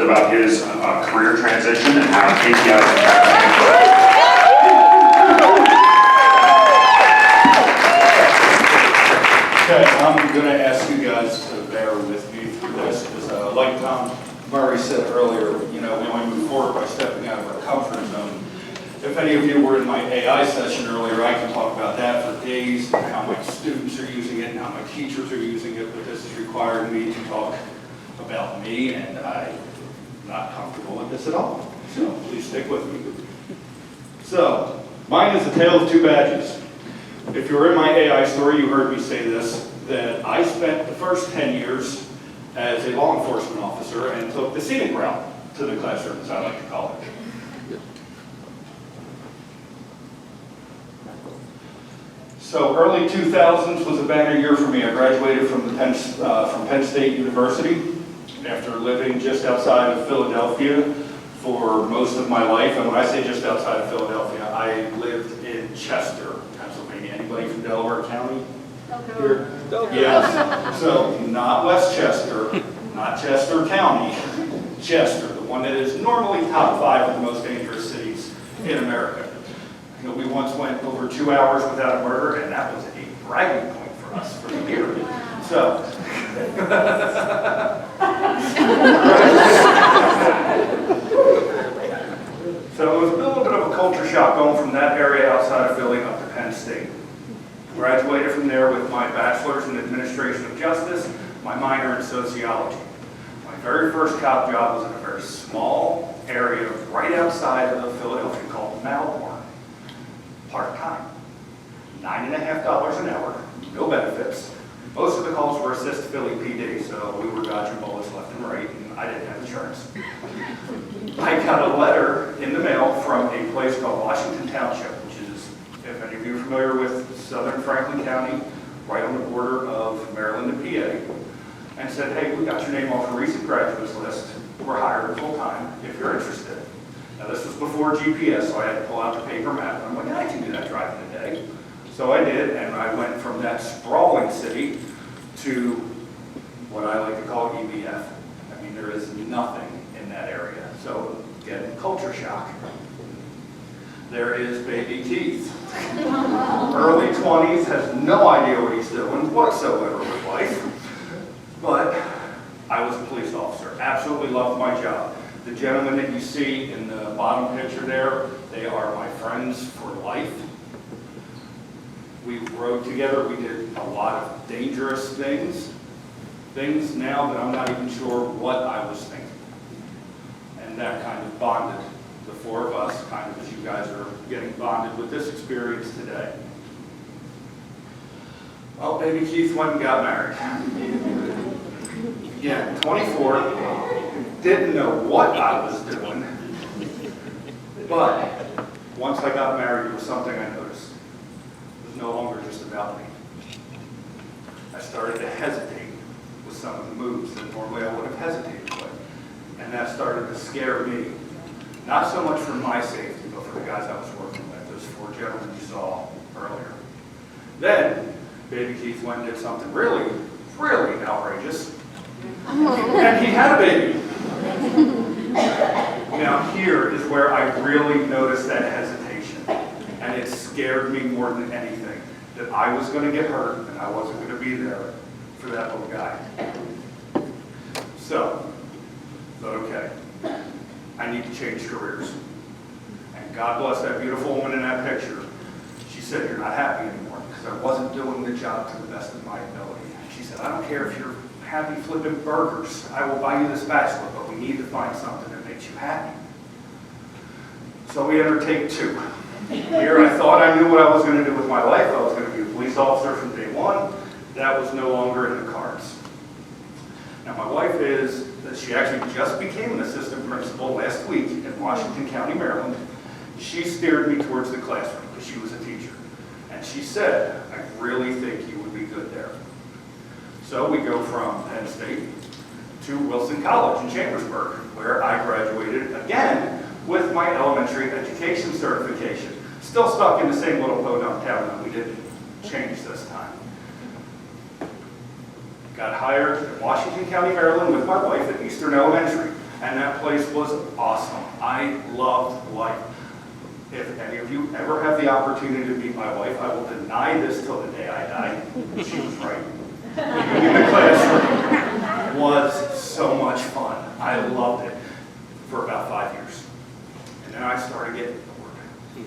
about his career transition and how KTI is impacting. Okay, I'm going to ask you guys to bear with me through this because, like Tom Murray said earlier, you know, we only move forward by stepping out of our comfort zone. If any of you were in my AI session earlier, I can talk about that for days, and how my students are using it and how my teachers are using it, but this is requiring me to talk about me, and I'm not comfortable with this at all. So please stick with me. So, mine is a tale of two badges. If you were in my AI story, you heard me say this, that I spent the first 10 years as a law enforcement officer and took the scenic route to the classroom, as I like to call it. So early 2000s was a banner year for me. I graduated from Penn State University after living just outside of Philadelphia for most of my life. And when I say just outside of Philadelphia, I lived in Chester, Pennsylvania. Anybody from Delaware County here? Yes. So not Westchester, not Chester County, Chester, the one that is normally top 5 of the most dangerous cities in America. You know, we once went over 2 hours without a murder, and that was a bragging point for us for the year. So, so it was a little bit of a culture shock going from that area outside of Philly up to Penn State. Graduated from there with my bachelor's in administration of justice, my minor in sociology. My very first cop job was in a very small area right outside of Philadelphia called Malborn. Part-time, $9.50 an hour, no benefits. Most of the calls were assist Philly PD, so we were dodging bullets left and right, and I didn't have insurance. I got a letter in the mail from a place called Washington Township, which is, if any of you are familiar with southern Franklin County, right on the border of Maryland and PA, and said, hey, we got your name off a recent graduates list. We're hiring full-time if you're interested. Now this was before GPS, so I had to pull out the paper map. I'm like, I can do that driving today. So I did, and I went from that sprawling city to what I like to call EBF. I mean, there is nothing in that area. So again, culture shock. There is baby Keith. Early 20s, has no idea what he's doing whatsoever with life. But I was a police officer, absolutely loved my job. The gentlemen that you see in the bottom picture there, they are my friends for life. We rode together, we did a lot of dangerous things now that I'm not even sure what I was thinking. And that kind of bonded the four of us, kind of as you guys are getting bonded with this experience today. Well, baby Keith went and got married. Again, 24. Didn't know what I was doing, but once I got married, it was something I noticed. It was no longer just about me. I started to hesitate with some of the moves that normally I would have hesitated with, and that started to scare me. Not so much for my safety, but for the guys I was working with, those 4 gentlemen you saw earlier. Then, baby Keith went and did something really, really outrageous, and he had a baby. Now here is where I really noticed that hesitation, and it scared me more than anything, that I was going to get hurt and I wasn't going to be there for that little guy. So, but okay, I need to change careers. And God bless that beautiful woman in that picture. She said, you're not happy anymore because I wasn't doing the job to the best of my ability. She said, I don't care if you're happy flipping burgers. I will buy you this bachelor, but we need to find something that makes you happy. So we undertake 2. Here I thought I knew what I was going to do with my life. I was going to be a police officer from day one. That was no longer in the cards. Now my wife she actually just became an assistant principal last week in Washington County, Maryland. She steered me towards the classroom because she was a teacher. And she said, I really think you would be good there. So we go from Penn State to Wilson College in Chambersburg, where I graduated again with my elementary education certification. Still stuck in the same little podunk town that we didn't change this time. Got hired in Washington County, Maryland with my wife at Eastern Elementary. And that place was awesome. I loved life. If any of you ever have the opportunity to meet my wife, I will deny this till the day I die. She was right. In the classroom was so much fun. I loved it for about 5 years. And then I started getting bored.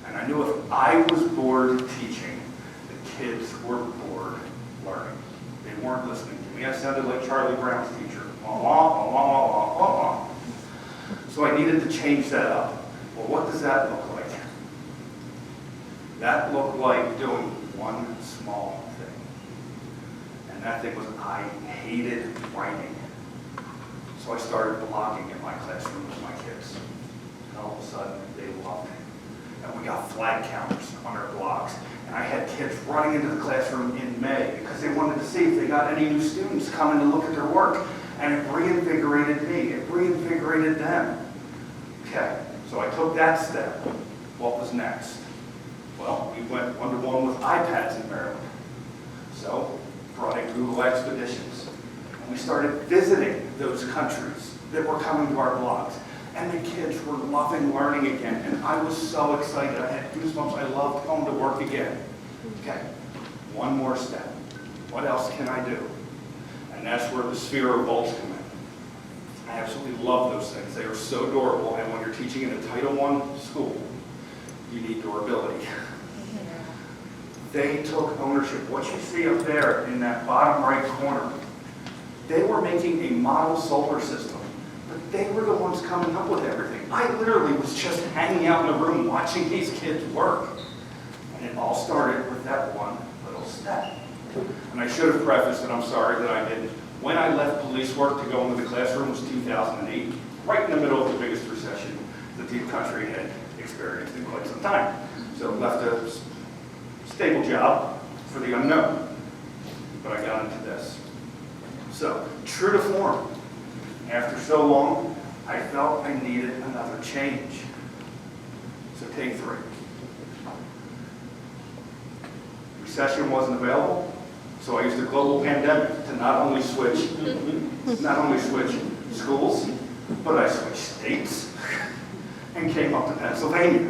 And I knew if I was bored teaching, the kids were bored learning. They weren't listening to me. I sounded like Charlie Brown's teacher. Wah, wah, wah, wah, wah, wah, wah. So I needed to change that up. Well, what does that look like? That looked like doing one small thing. And that thing was I hated writing. So I started blogging in my classroom with my kids. And all of a sudden, they loved it. And we got flag counters on our blogs. And I had kids running into the classroom in May because they wanted to see if they got any new students coming to look at their work. And it reinvigorated me. It reinvigorated them. Okay, so I took that step. What was next? Well, we went one-to-one with iPads in Maryland. So, brought in Google Expeditions. And we started visiting those countries that were coming to our blogs. And the kids were loving learning again. And I was so excited. I had goosebumps. I loved going to work again. Okay, one more step. What else can I do? And that's where the sphere of bolts come in. I absolutely love those things. They are so durable. And when you're teaching in a Title I school, you need durability. They took ownership. What you see up there in that bottom right corner, they were making a model solar system, but they were the ones coming up with everything. I literally was just hanging out in the room watching these kids work. And it all started with that one little step. And I should have prefaced that I'm sorry that I didn't. When I left police work to go into the classroom was 2008, right in the middle of the biggest recession that the country had experienced in quite some time. So left a stable job for the unknown, but I got into this. So, true to form, after so long, I felt I needed another change. So take 3. Recession wasn't available, so I used a global pandemic to not only switch schools, but I switched states and came up to Pennsylvania,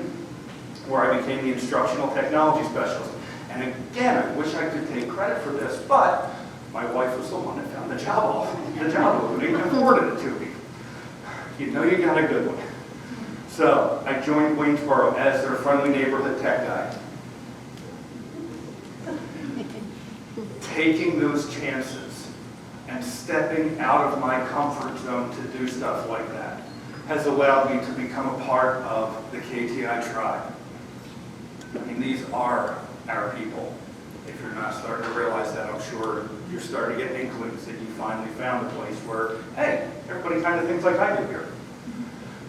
where I became the instructional technology specialist. And again, I wish I could take credit for this, but my wife was the one that found the job opening and forwarded it to me. You know you got a good one. So I joined Waynesboro as their friendly neighborhood tech guy. Taking those chances and stepping out of my comfort zone to do stuff like that has allowed me to become a part of the KTI tribe. I mean, these are our people. If you're not starting to realize that, I'm sure you're starting to get inklings that you finally found a place where, hey, everybody kind of thinks like I do here.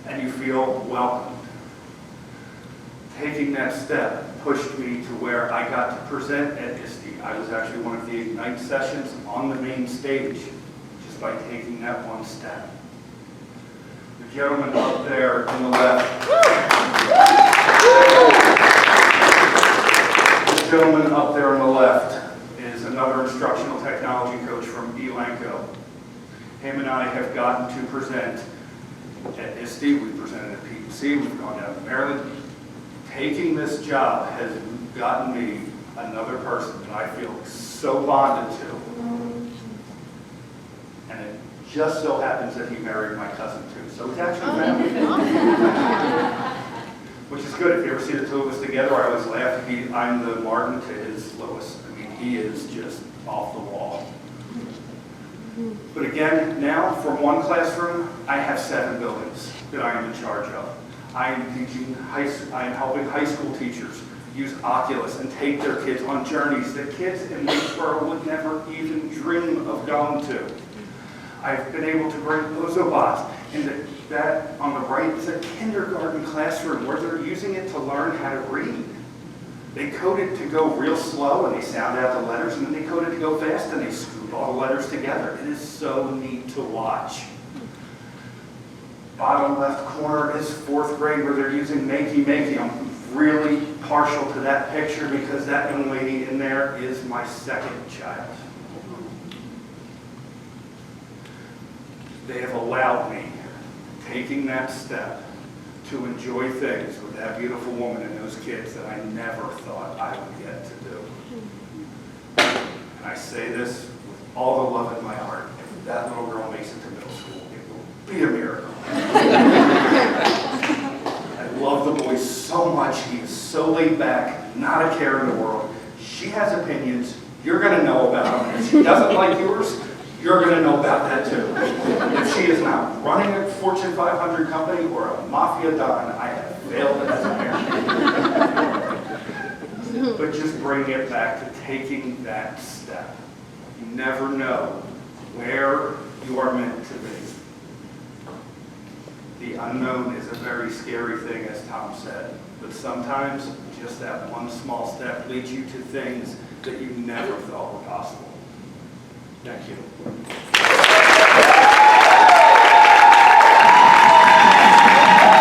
And you feel welcomed. Taking that step pushed me to where I got to present at ISTE. I was actually one of the Ignite sessions on the main stage just by taking that one step. The gentleman up there on the left. The gentleman up there on the left is another instructional technology coach from Elanco. Him and I have gotten to present at ISTE. We presented at PTC. We've gone down to Maryland. Taking this job has gotten me another person that I feel so bonded to. And it just so happens that he married my cousin too. So it's actually family. Which is good. If you ever see the two of us together, I always laugh. I'm the Martin to his Lois. I mean, he is just off the wall. But again, now from one classroom, I have 7 buildings that I am in charge of. I am helping high school teachers use Oculus and take their kids on journeys that kids in Waynesboro would never even dream of going to. I've been able to bring Ozobots, and that on the right is a kindergarten classroom where they're using it to learn how to read. They code it to go real slow and they sound out the letters, and then they code it to go fast and they scoop all the letters together. It is so neat to watch. Bottom left corner is 4th grade where they're using Makey Makey. I'm really partial to that picture because that young lady in there is my 2nd child. They have allowed me taking that step to enjoy things with that beautiful woman and those kids that I never thought I would get to do. And I say this with all the love in my heart. If that little girl makes it to middle school, it will be a miracle. I love the boy so much. He is so laid back, not a care in the world. She has opinions. You're going to know about them. If she doesn't like yours, you're going to know about that too. If she is not running a Fortune 500 company or a mafia don, I have failed as a parent. But just bring it back to taking that step. You never know where you are meant to be. The unknown is a very scary thing, as Tom said. But sometimes just that one small step leads you to things that you never thought were possible. Thank you.